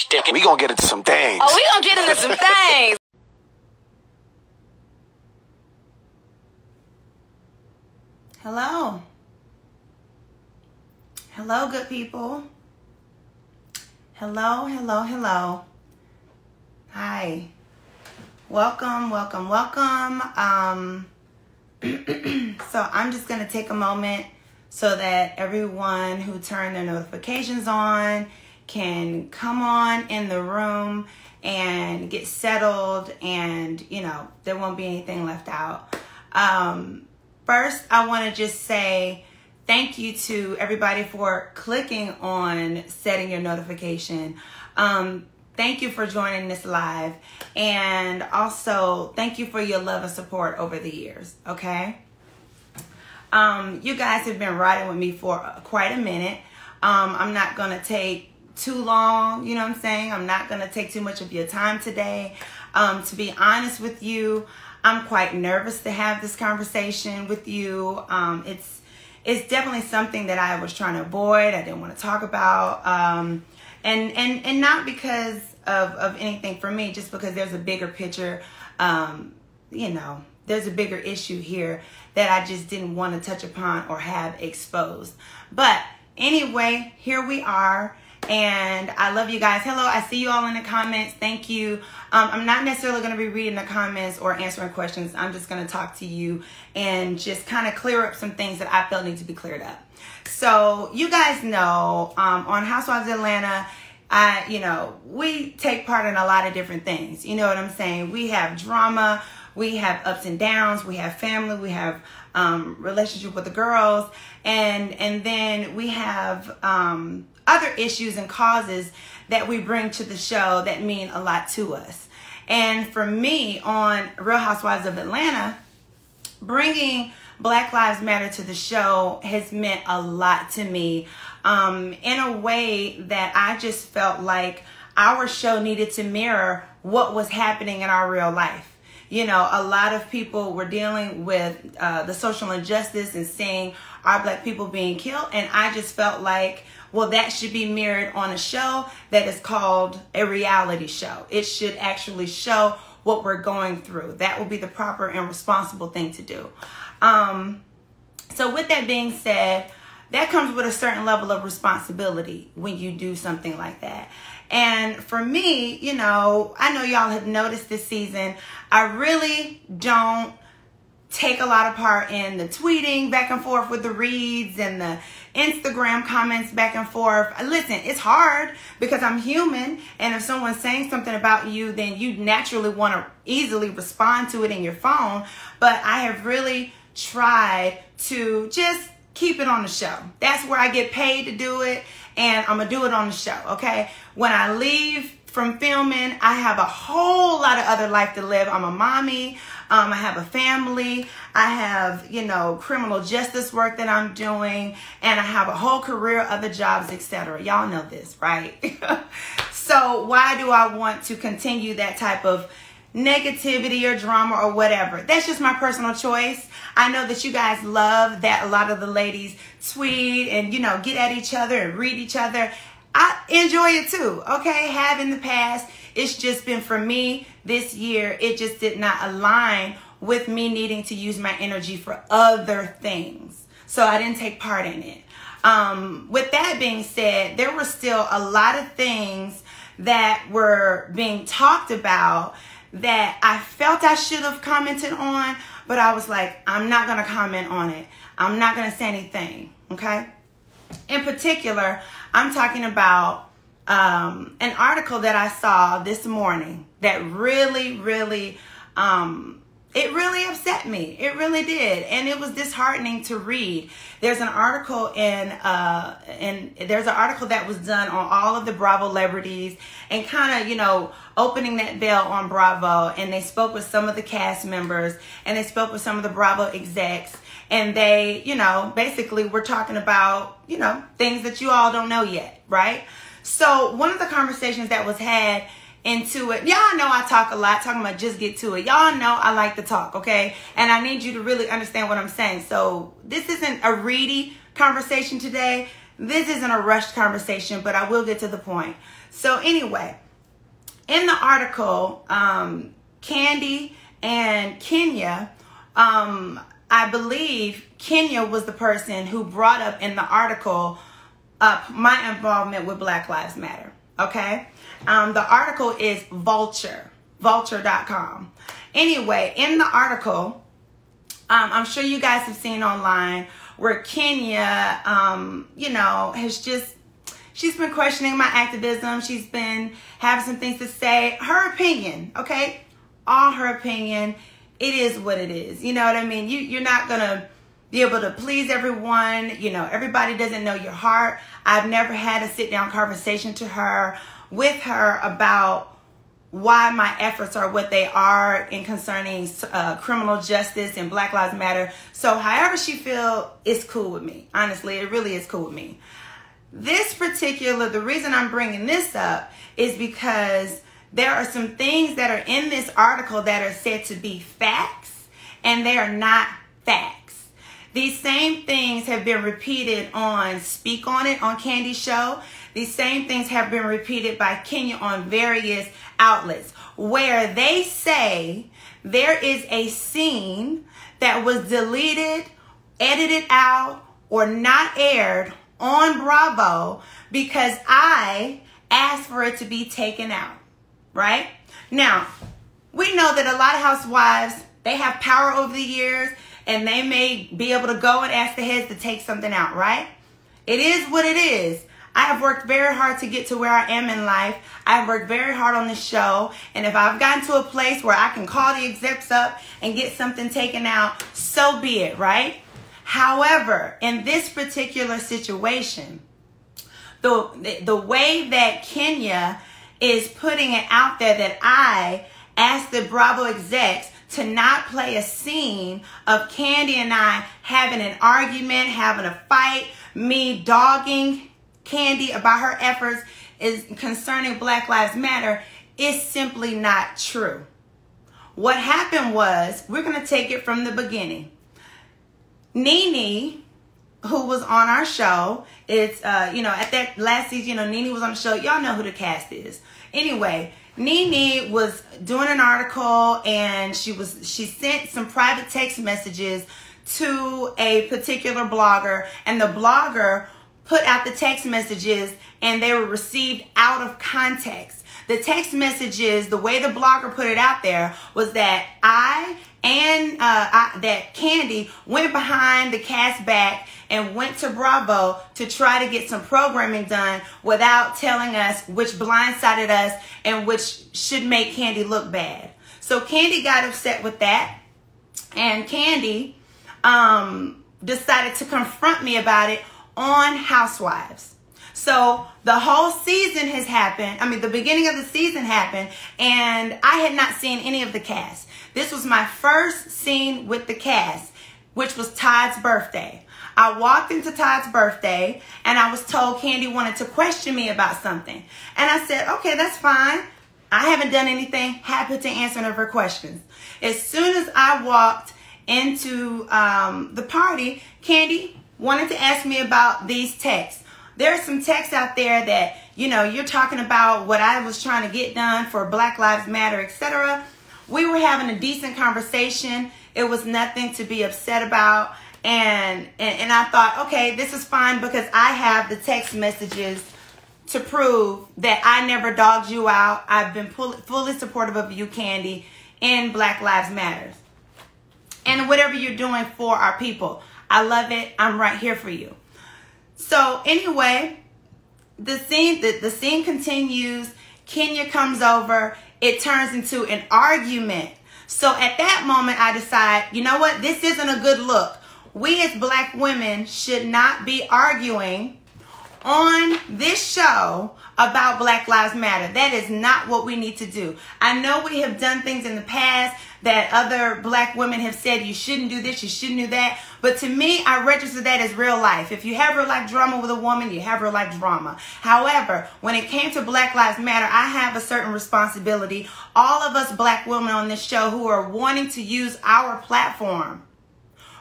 shtick. We gonna get into some things. Oh, we gonna get into some things. Hello. Hello, good people. Hello, hello, hello. Hi. Welcome, welcome, welcome. So I'm just going to take a moment so that everyone who turned their notifications on can come on in the room and get settled, and, you know, there won't be anything left out. First, I want to just say thank you to everybody for clicking on setting your notification. Thank you for joining this live. And also, thank you for your love and support over the years, okay? You guys have been riding with me for quite a minute. I'm not going to take too long, you know what I'm saying? I'm not going to take too much of your time today. To be honest with you, I'm quite nervous to have this conversation with you. It's definitely something that I was trying to avoid. I didn't want to talk about. And not because of anything for me, just because there's a bigger picture, you know, there's a bigger issue here that I just didn't want to touch upon or have exposed. But anyway, here we are. And I love you guys. Hello, I see you all in the comments. Thank you. I'm not necessarily going to be reading the comments or answering questions. I'm just going to talk to you and just kind of clear up some things that I felt need to be cleared up. So you guys know, on Housewives of Atlanta, you know, we take part in a lot of different things. You know what I'm saying? We have drama, we have ups and downs, we have family, we have relationship with the girls, and then we have other issues and causes that we bring to the show that mean a lot to us. And for me, on Real Housewives of Atlanta, bringing Black Lives Matter to the show has meant a lot to me, in a way that I just felt like our show needed to mirror what was happening in our real life. You know, a lot of people were dealing with the social injustice and seeing our Black people being killed, and I just felt like, well, that should be mirrored on a show that is called a reality show. It should actually show what we're going through. That would be the proper and responsible thing to do. So with that being said, that comes with a certain level of responsibility when you do something like that. And for me, you know, I know y'all have noticed this season, I really don't take a lot of part in the tweeting back and forth with the reads and the Instagram comments back and forth. Listen, it's hard because I'm human, and if someone's saying something about you, then you naturally want to easily respond to it in your phone. But I have really tried to just keep it on the show. That's where I get paid to do it, and I'm gonna do it on the show, okay? When I leave from filming, I have a whole lot of other life to live. I'm a mommy. I have a family. I have, you know, criminal justice work that I'm doing, and I have a whole career, other jobs, etc. Y'all know this, right? So why do I want to continue that type of negativity or drama or whatever? That's just my personal choice. I know that you guys love that a lot of the ladies tweet and, you know, get at each other and read each other. I enjoy it too, okay? Have in the past. It's just been, for me, this year, it just did not align with me needing to use my energy for other things. So I didn't take part in it. With that being said, there were still a lot of things that were being talked about that I felt I should have commented on, but I was like, I'm not going to comment on it. I'm not going to say anything, okay? In particular, I'm talking about an article that I saw this morning that really it really upset me. It really did, and it was disheartening to read. There's an article there's an article that was done on all of the Bravo celebrities and kind of, you know, opening that bell on Bravo, and they spoke with some of the cast members and they spoke with some of the Bravo execs, and they, you know, basically were talking about, you know, things that you all don't know yet, right? So one of the conversations that was had into it, y'all know I talk a lot, talking about just get to it. Y'all know I like to talk, okay? And I need you to really understand what I'm saying. So this isn't a reedy conversation today. This isn't a rushed conversation, but I will get to the point. So anyway, in the article, Kandi and Kenya, I believe Kenya was the person who brought up in the article my involvement with Black Lives Matter. Okay? The article is vulture.com. Anyway, in the article, I'm sure you guys have seen online where Kenya, she's been questioning my activism. She's been having some things to say. Her opinion, okay? All her opinion. It is what it is. You know what I mean? You're not going to be able to please everyone. You know, everybody doesn't know your heart. I've never had a sit-down conversation with her about why my efforts are what they are in concerning criminal justice and Black Lives Matter. So however she feels, it's cool with me. Honestly, it really is cool with me. The reason I'm bringing this up is because there are some things that are in this article that are said to be facts, and they are not facts. These same things have been repeated on Speak On It on Kandi's show. These same things have been repeated by Kenya on various outlets, where they say there is a scene that was deleted, edited out, or not aired on Bravo because I asked for it to be taken out. Right? Now, we know that a lot of housewives, they have power over the years, and they may be able to go and ask the heads to take something out, right? It is what it is. I have worked very hard to get to where I am in life. I've worked very hard on this show, and if I've gotten to a place where I can call the execs up and get something taken out, so be it, right? However, in this particular situation, the way that Kenya is putting it out there that I asked the Bravo execs to not play a scene of Kandi and I having an argument, having a fight, me dogging Kandi about her efforts is concerning Black Lives Matter is simply not true. What happened was, we're going to take it from the beginning. Nene, who was on our show, at that last season, Nene was on the show. Y'all know who the cast is. Anyway, Nene was doing an article, and she sent some private text messages to a particular blogger, and the blogger put out the text messages, and they were received out of context. The text messages, the way the blogger put it out there, was that that Kandi went behind the cast back and went to Bravo to try to get some programming done without telling us, which blindsided us and which should make Kandi look bad. So Kandi got upset with that, and Kandi decided to confront me about it on Housewives. So the whole season has happened. The beginning of the season happened, and I had not seen any of the cast. This was my first scene with the cast, which was Todd's birthday. I walked into Todd's birthday, and I was told Kandi wanted to question me about something. And I said, okay, that's fine. I haven't done anything. Happy to answer any of her questions. As soon as I walked into the party, Kandi wanted to ask me about these texts. There are some texts out there that, you're talking about what I was trying to get done for Black Lives Matter, etc. We were having a decent conversation. It was nothing to be upset about. And I thought, okay, this is fine because I have the text messages to prove that I never dogged you out. I've been fully supportive of you, Kandi, in Black Lives Matter. And whatever you're doing for our people, I love it. I'm right here for you. So anyway, the scene continues. Kenya comes over. It turns into an argument. So at that moment, I decide, you know what? This isn't a good look. We as Black women should not be arguing on this show about Black Lives Matter. That is not what we need to do. I know we have done things in the past that other Black women have said, you shouldn't do this, you shouldn't do that. But to me, I register that as real life. If you have real life drama with a woman, you have real life drama. However, when it came to Black Lives Matter, I have a certain responsibility. All of us Black women on this show who are wanting to use our platform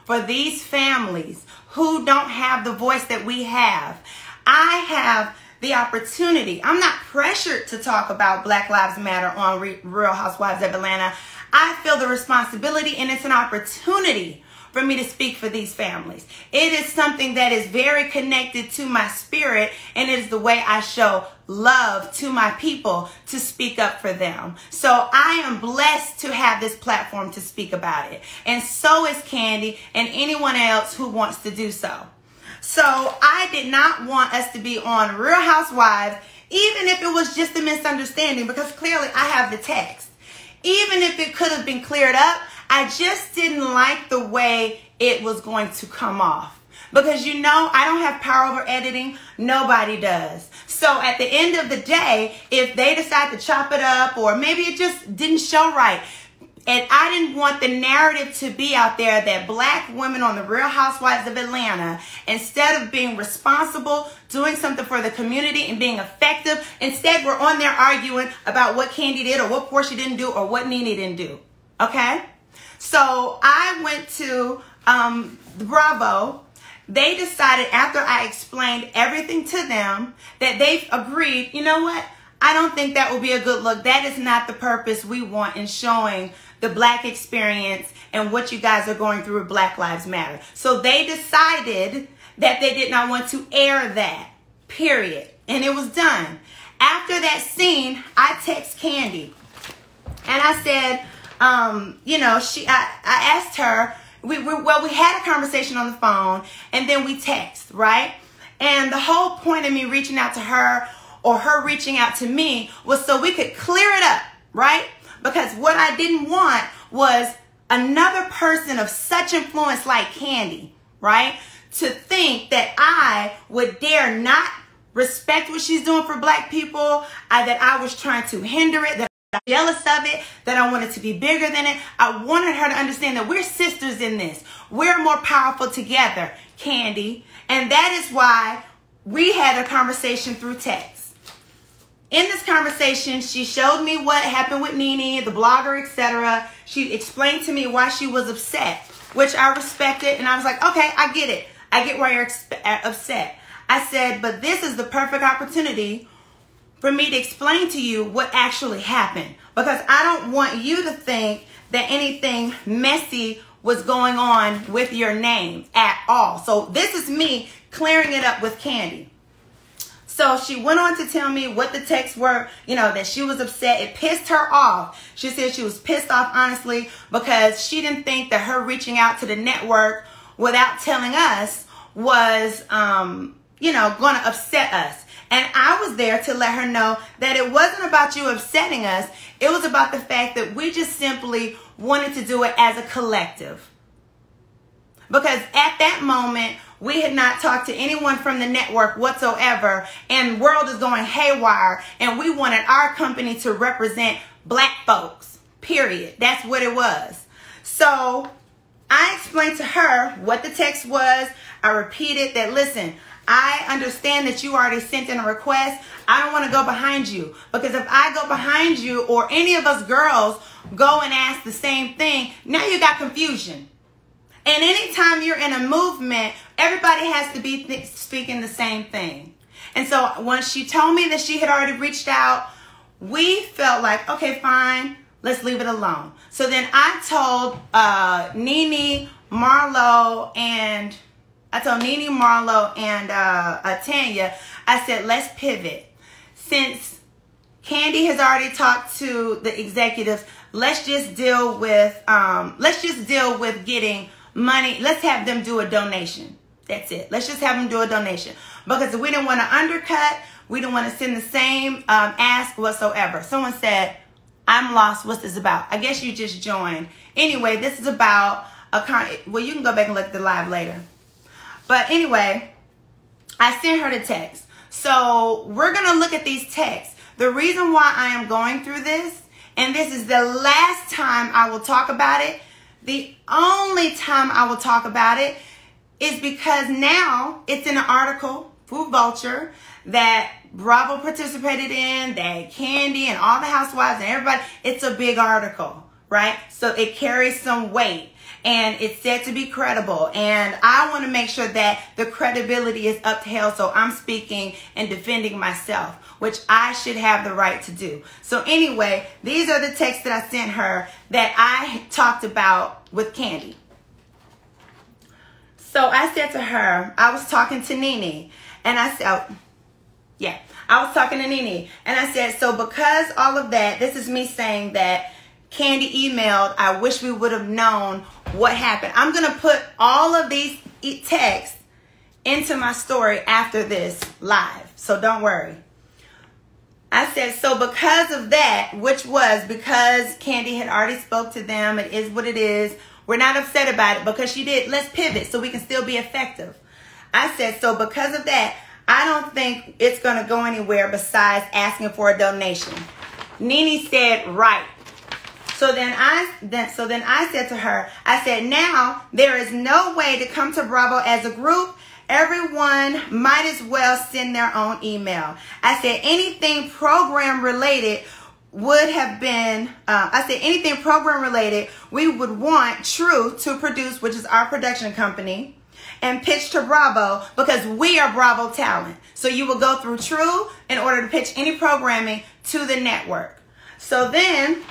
for these families who don't have the voice that we have. I have the opportunity. I'm not pressured to talk about Black Lives Matter on Real Housewives of Atlanta. I feel the responsibility, and it's an opportunity for me to speak for these families. It is something that is very connected to my spirit, and it is the way I show love to my people to speak up for them. So I am blessed to have this platform to speak about it. And so is Kandi and anyone else who wants to do so. So I did not want us to be on Real Housewives, even if it was just a misunderstanding, because clearly I have the text. Even if it could have been cleared up, I just didn't like the way it was going to come off. Because you know, I don't have power over editing. Nobody does. So at the end of the day, if they decide to chop it up, or maybe it just didn't show right, and I didn't want the narrative to be out there that Black women on the Real Housewives of Atlanta, instead of being responsible, doing something for the community and being effective, instead we're on there arguing about what Kandi did or what Porsha didn't do or what Nene didn't do. Okay? So I went to Bravo. They decided, after I explained everything to them, that they've agreed, you know what? I don't think that will be a good look. That is not the purpose we want in showing the Black experience and what you guys are going through with Black Lives Matter. So they decided that they did not want to air that, period. And it was done. After that scene, I text Kandi. And I said, you know, I asked her, we had a conversation on the phone, and then we text, right? And the whole point of me reaching out to her, or her reaching out to me, was so we could clear it up, right? Because what I didn't want was another person of such influence like Kandi, right, to think that I would dare not respect what she's doing for Black people, that I was trying to hinder it, that I'm jealous of it, that I wanted to be bigger than it. I wanted her to understand that we're sisters in this. We're more powerful together, Kandi. And that is why we had a conversation through text. In this conversation, she showed me what happened with Nene, the blogger, etc. She explained to me why she was upset, which I respected. And I was like, okay, I get it. I get why you're upset. I said, but this is the perfect opportunity for me to explain to you what actually happened, because I don't want you to think that anything messy was going on with your name at all. So this is me clearing it up with Kandi. So she went on to tell me what the texts were, you know, that she was upset. It pissed her off. She said she was pissed off, honestly, because she didn't think that her reaching out to the network without telling us was, you know, going to upset us. And I was there to let her know that it wasn't about you upsetting us. It was about the fact that we just simply wanted to do it as a collective. Because at that moment, we had not talked to anyone from the network whatsoever, and the world is going haywire, and we wanted our company to represent Black folks, period. That's what it was. So I explained to her what the text was. I repeated that, listen, I understand that you already sent in a request. I don't want to go behind you, because if I go behind you, or any of us girls go and ask the same thing, now you got confusion. And anytime you're in a movement, everybody has to be speaking the same thing. And so once she told me that she had already reached out, we felt like, okay, fine, let's leave it alone. So then I told Nene, Marlo, and Tanya, I said, let's pivot. Since Kandi has already talked to the executives, let's just deal with getting money. Let's have them do a donation. That's it. Let's just have them do a donation, because we didn't want to undercut. We didn't want to send the same ask whatsoever. Someone said, I'm lost. What's this about? I guess you just joined. Anyway, this is about well, you can go back and look at the live later. But anyway, I sent her the text. So we're going to look at these texts. The reason why I am going through this, and this is the last time I will talk about it, the only time I will talk about it, is because now it's in an article, Food Vulture, that Bravo participated in, that Kandi and all the housewives and everybody, it's a big article, right? So it carries some weight. And it's said to be credible. And I want to make sure that the credibility is upheld. So I'm speaking and defending myself, which I should have the right to do. So anyway, these are the texts that I sent her that I talked about with Kandi. So I said to her, I was talking to Nene. And I said, I was talking to Nene. And I said, so because all of that, this is me saying that Kandi emailed, I wish we would have known what happened. I'm going to put all of these texts into my story after this live. So don't worry. I said, so because of that, which was because Kandi had already spoke to them, it is what it is. We're not upset about it because she did. Let's pivot so we can still be effective. I said, so because of that, I don't think it's going to go anywhere besides asking for a donation. Nene said, right. So then I said to her, I said, now there is no way to come to Bravo as a group. Everyone might as well send their own email. I said anything program related would have been, anything program related, we would want True to produce, which is our production company, and pitch to Bravo because we are Bravo talent. So you will go through True in order to pitch any programming to the network. So then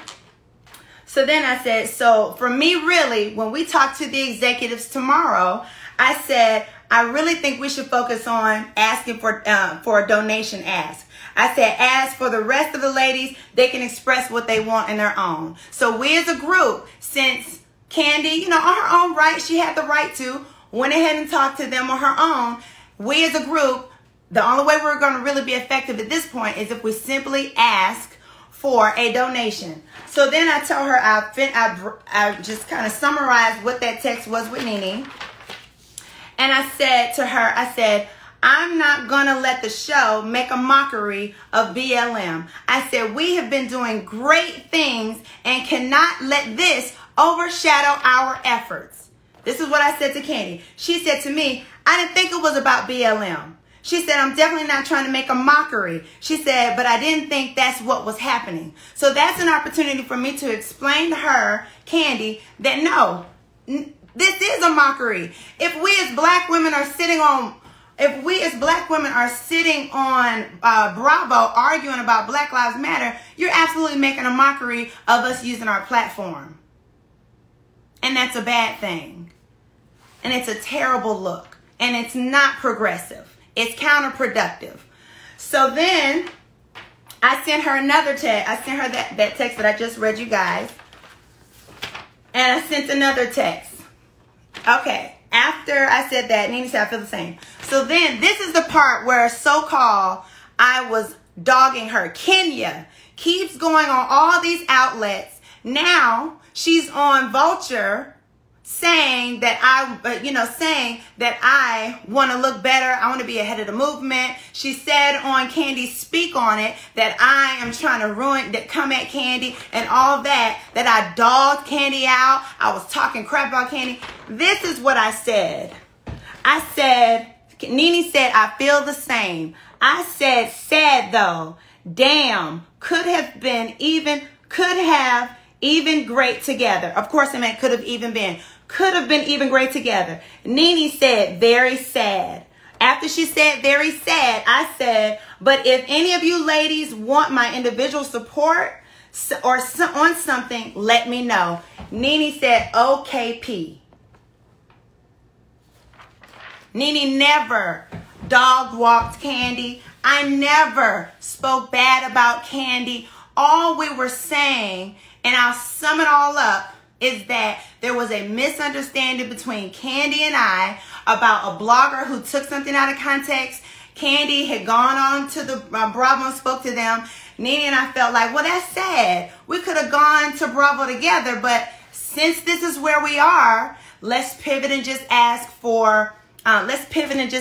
I said, so for me, really, when we talk to the executives tomorrow, I said, I really think we should focus on asking for a donation ask. I said, as for the rest of the ladies, they can express what they want in their own. So we as a group, since Kandi, on her own right, she had the right to, went ahead and talked to them on her own. We as a group, the only way we're going to really be effective at this point is if we simply ask for a donation. So then I told her, I just kind of summarized what that text was with Nene. And I said to her, I said, I'm not going to let the show make a mockery of BLM. I said, we have been doing great things and cannot let this overshadow our efforts. This is what I said to Kandi. She said to me, I didn't think it was about BLM. She said, I'm definitely not trying to make a mockery. She said, but I didn't think that's what was happening. So that's an opportunity for me to explain to her, Kandi, that no, this is a mockery. If we as black women are sitting on Bravo arguing about Black Lives Matter, you're absolutely making a mockery of us using our platform. And that's a bad thing. And it's a terrible look. And it's not progressive. It's counterproductive. So then I sent her another text. I sent her that text that I just read you guys. And I sent another text. Okay. After I said that, Nene said I feel the same. So then this is the part where so-called I was dogging her. Kenya keeps going on all these outlets. Now she's on Vulture saying that I want to look better. I want to be ahead of the movement. She said on Kandi Speak On It that I am trying to come at Kandi and all that I dogged Kandi out. I was talking crap about Kandi. This is what I said. I said, Nene said, I feel the same. I said, sad though. Damn, could have even great together. Of course I meant could have been even great together. Nene said, very sad. After she said very sad, I said, but if any of you ladies want my individual support or on something, let me know. Nene said, OKP. Nene never dog-walked Kandi. I never spoke bad about Kandi. All we were saying, and I'll sum it all up, is that there was a misunderstanding between Kandi and I about a blogger who took something out of context. Kandi had gone on to the Bravo and spoke to them. Nene and I felt like, well, that's sad. We could have gone to Bravo together, but since this is where we are, let's pivot and just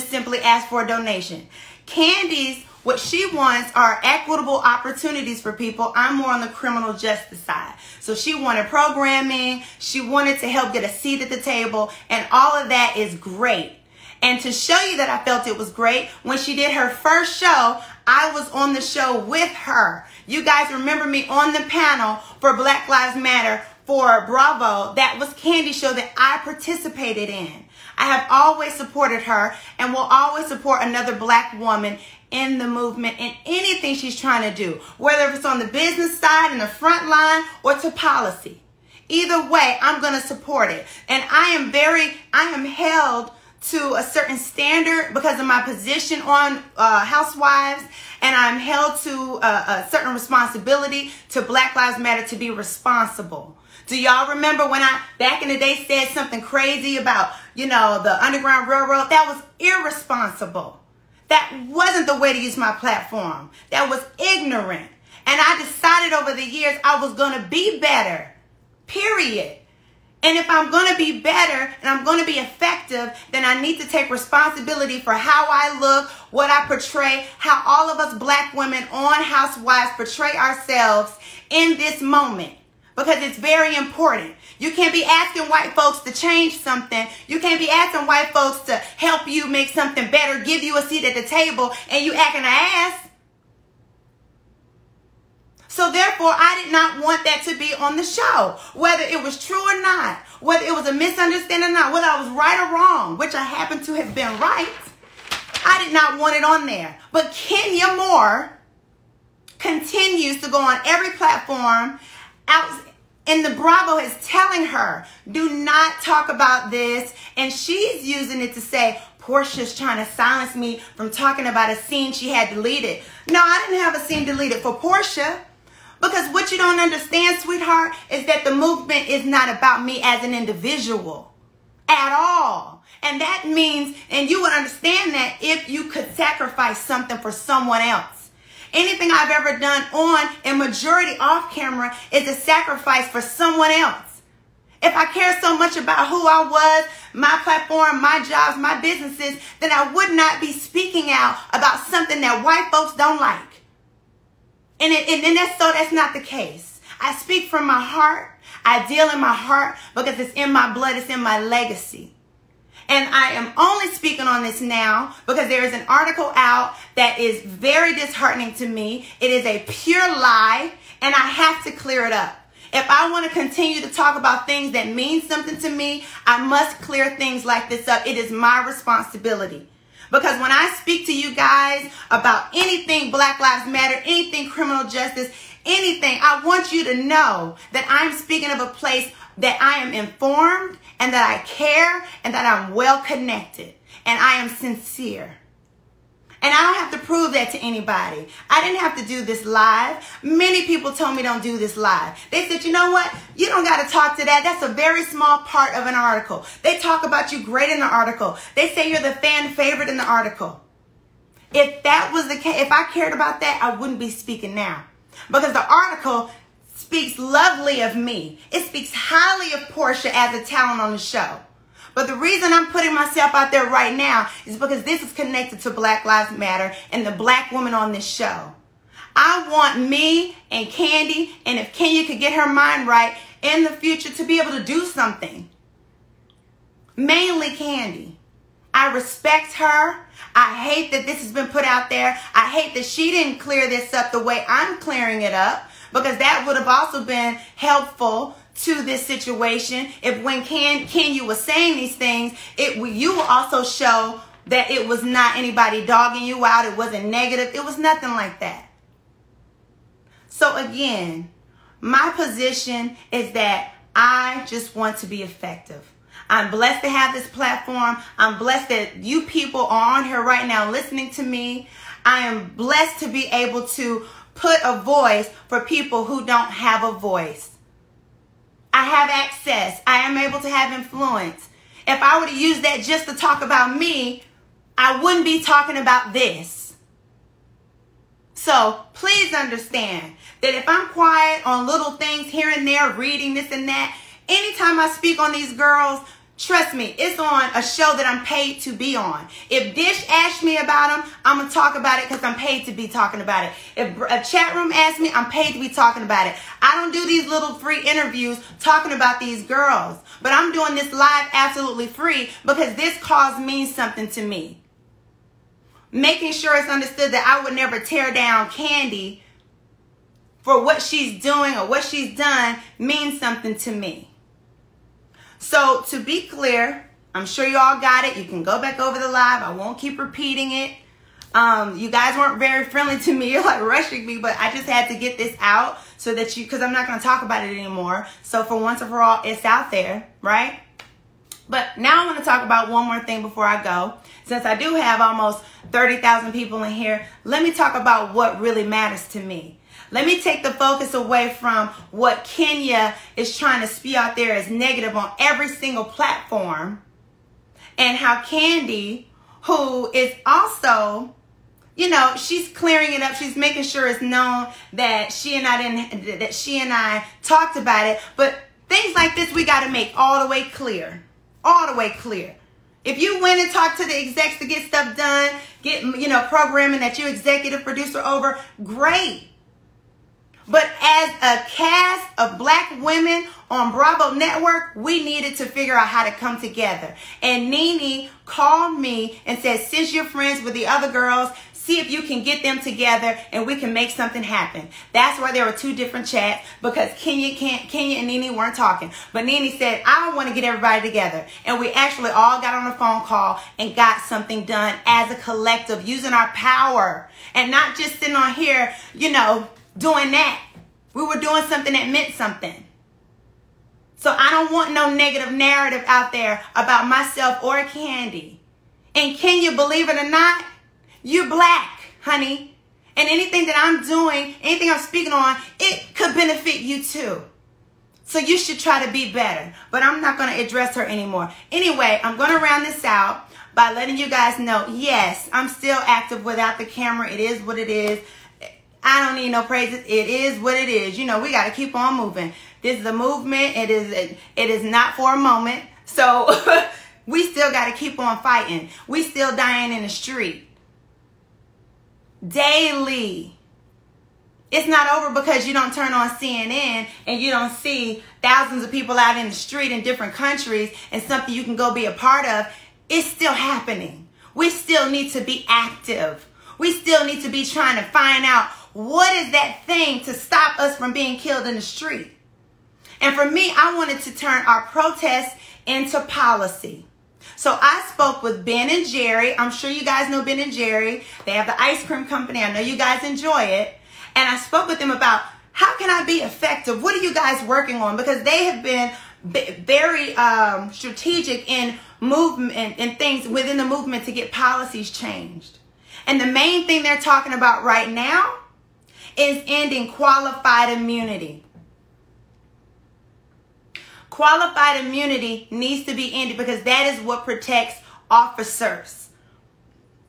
simply ask for a donation. Kandi's, what she wants are equitable opportunities for people. I'm more on the criminal justice side. So she wanted programming. She wanted to help get a seat at the table. And all of that is great. And to show you that I felt it was great, when she did her first show, I was on the show with her. You guys remember me on the panel for Black Lives Matter for Bravo, that was Kandi's show that I participated in. I have always supported her and will always support another black woman in the movement in anything she's trying to do, whether it's on the business side, in the front line, or to policy. Either way, I'm going to support it. And I am held to a certain standard because of my position on Housewives, and I'm held to a certain responsibility to Black Lives Matter to be responsible. Do y'all remember when I, back in the day, said something crazy about, you know, the Underground Railroad? That was irresponsible. That wasn't the way to use my platform. That was ignorant. And I decided over the years I was going to be better, period. And if I'm going to be better and I'm going to be effective, then I need to take responsibility for how I look, what I portray, how all of us black women on Housewives portray ourselves in this moment. Because it's very important. You can't be asking white folks to change something. You can't be asking white folks to help you make something better, give you a seat at the table, and you acting an ass. So therefore, I did not want that to be on the show. Whether it was true or not, whether it was a misunderstanding or not, whether I was right or wrong, which I happen to have been right, I did not want it on there. But Kenya Moore continues to go on every platform out. And the Bravo is telling her, do not talk about this. And she's using it to say, Porsha's trying to silence me from talking about a scene she had deleted. No, I didn't have a scene deleted for Porsha. Because what you don't understand, sweetheart, is that the movement is not about me as an individual at all. And that means, and you would understand that if you could sacrifice something for someone else. Anything I've ever done on and majority off camera is a sacrifice for someone else. If I care so much about who I was, my platform, my jobs, my businesses, then I would not be speaking out about something that white folks don't like. And that's not the case. I speak from my heart. I deal in my heart because it's in my blood. It's in my legacy. And I am only speaking on this now because there is an article out that is very disheartening to me. It is a pure lie, and I have to clear it up. If I want to continue to talk about things that mean something to me, I must clear things like this up. It is my responsibility. Because when I speak to you guys about anything Black Lives Matter, anything criminal justice, anything, I want you to know that I'm speaking of a place that I am informed and that I care and that I'm well connected and I am sincere. And I don't have to prove that to anybody. I didn't have to do this live. Many people told me don't do this live. They said, you know what? You don't got to talk to that. That's a very small part of an article. They talk about you great in the article. They say you're the fan favorite in the article. If that was the case, if I cared about that, I wouldn't be speaking now. Because the article speaks lovely of me. It speaks highly of Porsha as a talent on the show. But the reason I'm putting myself out there right now is because this is connected to Black Lives Matter and the black woman on this show. I want me and Kandi, and if Kenya could get her mind right in the future, to be able to do something. Mainly Kandi. I respect her. I hate that this has been put out there. I hate that she didn't clear this up the way I'm clearing it up, because that would have also been helpful to this situation. If when Kenya was saying these things, you will also show that it was not anybody dogging you out. It wasn't negative. It was nothing like that. So again, my position is that I just want to be effective. I'm blessed to have this platform. I'm blessed that you people are on here right now listening to me. I am blessed to be able to put a voice for people who don't have a voice. I have access. I am able to have influence. If I were to use that just to talk about me, I wouldn't be talking about this. So please understand that if I'm quiet on little things here and there, reading this and that, anytime I speak on these girls, trust me, it's on a show that I'm paid to be on. If Dish asks me about them, I'm going to talk about it because I'm paid to be talking about it. If a chat room asks me, I'm paid to be talking about it. I don't do these little free interviews talking about these girls. But I'm doing this live absolutely free because this cause means something to me. Making sure it's understood that I would never tear down Kandi for what she's doing or what she's done means something to me. So to be clear, I'm sure you all got it. You can go back over the live. I won't keep repeating it. You guys weren't very friendly to me. You're like rushing me, but I just had to get this out so that because I'm not going to talk about it anymore. So for once and for all, it's out there, right? But now I want to talk about one more thing before I go. Since I do have almost 30,000 people in here, let me talk about what really matters to me. Let me take the focus away from what Kenya is trying to spew out there as negative on every single platform, and how Kandi, who is also, you know, she's clearing it up. She's making sure it's known that she and I talked about it. But things like this, we got to make all the way clear. All the way clear. If you went and talked to the execs to get stuff done, get, you know, programming that you're executive producer over, great. But as a cast of black women on Bravo Network, we needed to figure out how to come together. And Nene called me and said, since you're friends with the other girls, see if you can get them together and we can make something happen. That's why there were two different chats, because Kenya and Nene weren't talking. But Nene said, I want to get everybody together. And we actually all got on a phone call and got something done as a collective, using our power and not just sitting on here, you know, doing that. We were doing something that meant something. So I don't want no negative narrative out there about myself or Kandi. And Kenya, believe it or not, you're black, honey. And anything that I'm doing, anything I'm speaking on, it could benefit you too. So you should try to be better. But I'm not going to address her anymore. Anyway, I'm going to round this out by letting you guys know, yes, I'm still active without the camera. It is what it is. I don't need no praises. It is what it is. You know, we got to keep on moving. This is a movement. It is not for a moment. So we still got to keep on fighting. We still dying in the street. Daily. It's not over because you don't turn on CNN and you don't see thousands of people out in the street in different countries and something you can go be a part of. It's still happening. We still need to be active. We still need to be trying to find out what is that thing to stop us from being killed in the street. And for me, I wanted to turn our protests into policy. So I spoke with Ben and Jerry. I'm sure you guys know Ben and Jerry. They have the ice cream company. I know you guys enjoy it. And I spoke with them about how can I be effective? What are you guys working on? Because they have been very strategic in movement and things within the movement to get policies changed. And the main thing they're talking about right now is ending qualified immunity. Qualified immunity needs to be ended because that is what protects officers.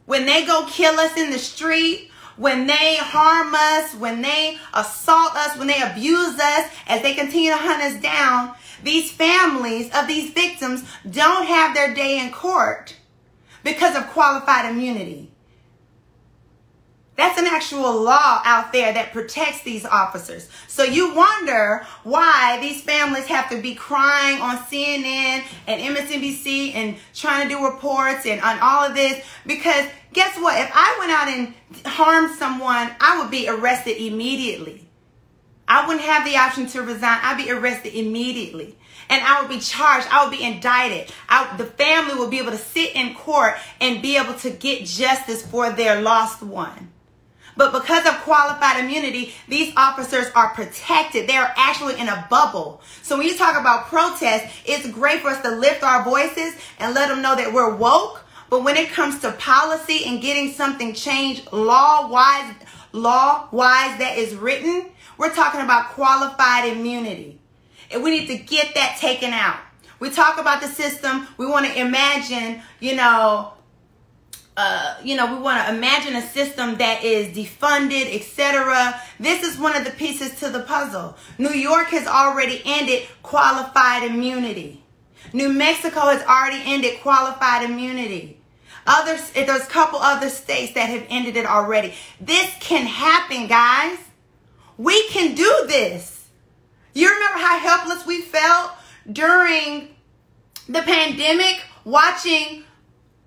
When they go kill us in the street, when they harm us, when they assault us, when they abuse us, as they continue to hunt us down, these families of these victims don't have their day in court because of qualified immunity. That's an actual law out there that protects these officers. So you wonder why these families have to be crying on CNN and MSNBC and trying to do reports and on all of this. Because guess what? If I went out and harmed someone, I would be arrested immediately. I wouldn't have the option to resign. I'd be arrested immediately. And I would be charged. I would be indicted. The family would be able to sit in court and be able to get justice for their lost one. But because of qualified immunity, these officers are protected. They are actually in a bubble. So when you talk about protest, it's great for us to lift our voices and let them know that we're woke. But when it comes to policy and getting something changed law-wise that is written, we're talking about qualified immunity. And we need to get that taken out. We talk about the system. We want to imagine, we want to imagine a system that is defunded, etc. This is one of the pieces to the puzzle. New York has already ended qualified immunity. New Mexico has already ended qualified immunity. There's a couple other states that have ended it already. This can happen, guys. We can do this. You remember how helpless we felt during the pandemic, watching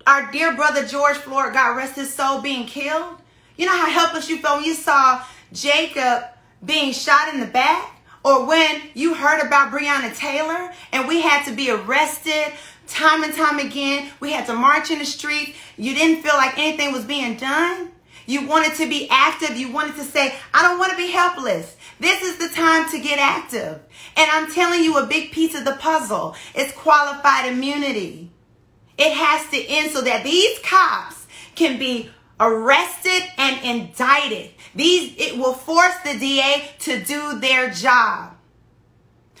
our dear brother George Floyd, God rest his soul, being killed? You know how helpless you felt when you saw Jacob being shot in the back, or when you heard about Breonna Taylor and we had to be arrested time and time again, we had to march in the street, you didn't feel like anything was being done? You wanted to be active. You wanted to say, I don't want to be helpless. This is the time to get active. And I'm telling you, a big piece of the puzzle is qualified immunity. It has to end so that these cops can be arrested and indicted. It will force the DA to do their job.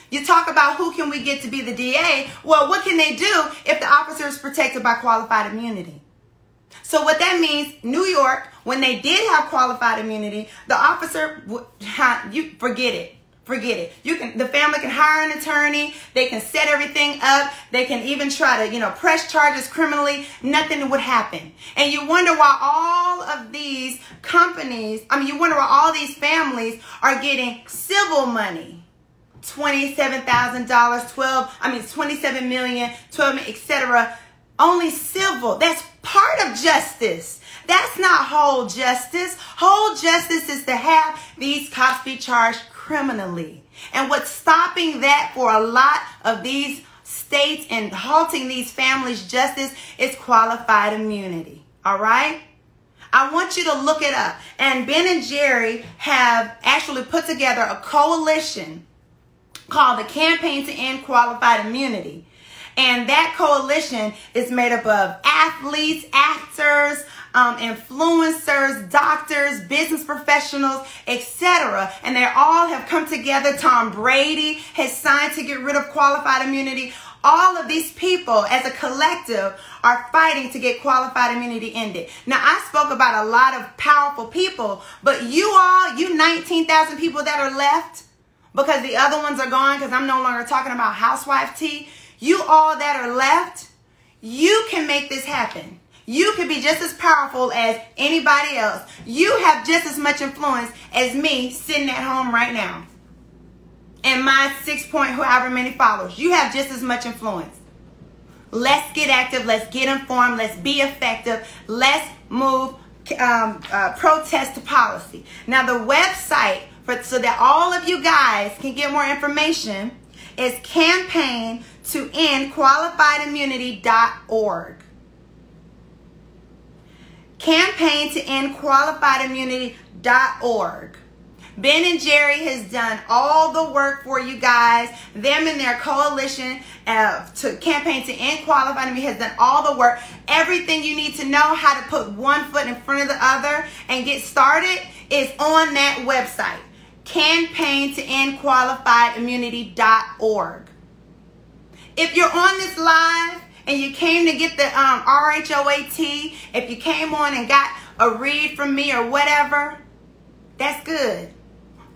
You talk about who can we get to be the DA? Well, what can they do if the officer is protected by qualified immunity? So what that means, New York, when they did have qualified immunity, the officer, you forget it. Forget it. The family can hire an attorney. They can set everything up. They can even try to, press charges criminally. Nothing would happen. And you wonder why all of these companies, you wonder why all these families are getting civil money. $27,000, $27 million, $12 million, etc. Only civil. That's part of justice. That's not whole justice. Whole justice is to have these cops be charged criminally. And what's stopping that for a lot of these states and halting these families' justice is qualified immunity. All right? I want you to look it up. And Ben and Jerry have actually put together a coalition called the Campaign to End Qualified Immunity. And that coalition is made up of athletes, actors, influencers, doctors, business professionals, etc. And they all have come together. Tom Brady has signed to get rid of qualified immunity. All of these people as a collective are fighting to get qualified immunity ended. Now, I spoke about a lot of powerful people, but you 19,000 people that are left, because the other ones are gone, because I'm no longer talking about housewife tea. You all that are left, you can make this happen. You can be just as powerful as anybody else. You have just as much influence as me sitting at home right now. And my 6 point however many followers. You have just as much influence. Let's get active. Let's get informed. Let's be effective. Let's move protest to policy. Now the website, so that all of you guys can get more information, is campaigntoendqualifiedimmunity.org. Campaigntoendqualifiedimmunity.org. Ben and Jerry has done all the work for you guys. Them and their coalition to Campaign to End Qualified Immunity has done all the work. Everything you need to know how to put one foot in front of the other and get started is on that website. Campaigntoendqualifiedimmunity.org. If you're on this live and you came to get the RHOA, if you came on and got a read from me or whatever, that's good.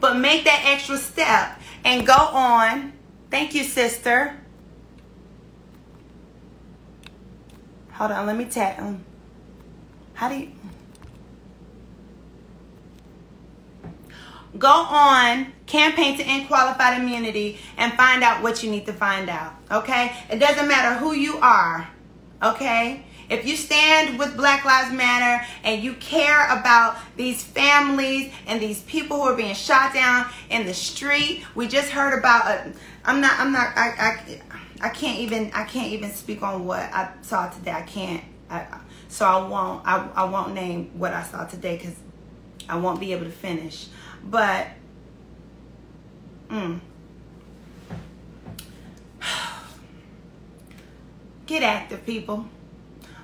But make that extra step and go on. Thank you, sister. Hold on, let me tap them. How do you... Go on Campaign to End Qualified Immunity and find out what you need to find out, okay? It doesn't matter who you are, okay? If you stand with Black Lives Matter and you care about these families and these people who are being shot down in the street, we just heard about I can't even speak on what I saw today. So I won't name what I saw today because I won't be able to finish. But get active, people.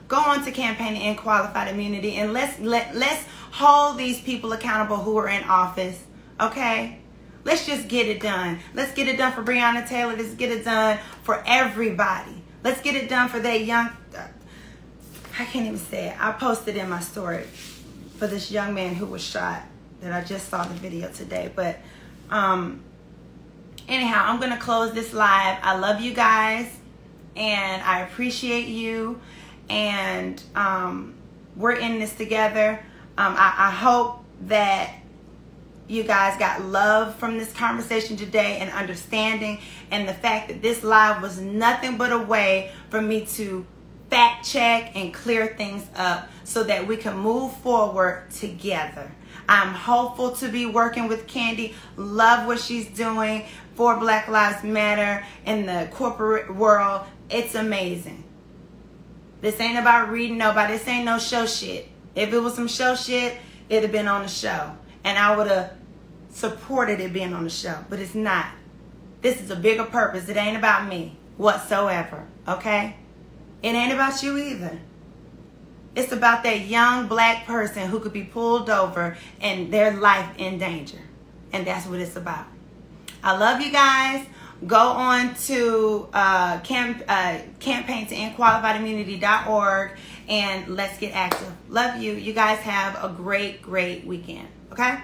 Go on to Campaign to End Qualified Immunity and let's hold these people accountable who are in office. Okay? Let's just get it done. Let's get it done for Breonna Taylor. Let's get it done for everybody. Let's get it done for that young... I can't even say it. I posted in my story for this young man who was shot. That I just saw the video today. But anyhow, I'm going to close this live. I love you guys. And I appreciate you. And we're in this together. I hope that you guys got love from this conversation today and understanding. And the fact that this live was nothing but a way for me to fact check and clear things up so that we can move forward together. I'm hopeful to be working with Kandi. Love what she's doing for Black Lives Matter in the corporate world. It's amazing. This ain't about reading nobody. This ain't no show shit. If it was some show shit, it'd have been on the show. And I would have supported it being on the show. But it's not. This is a bigger purpose. It ain't about me whatsoever. Okay? It ain't about you either. It's about that young black person who could be pulled over and their life in danger. And that's what it's about. I love you guys. Go on to campaign to endqualifiedimmunity.org and let's get active. Love you. You guys have a great, great weekend. Okay?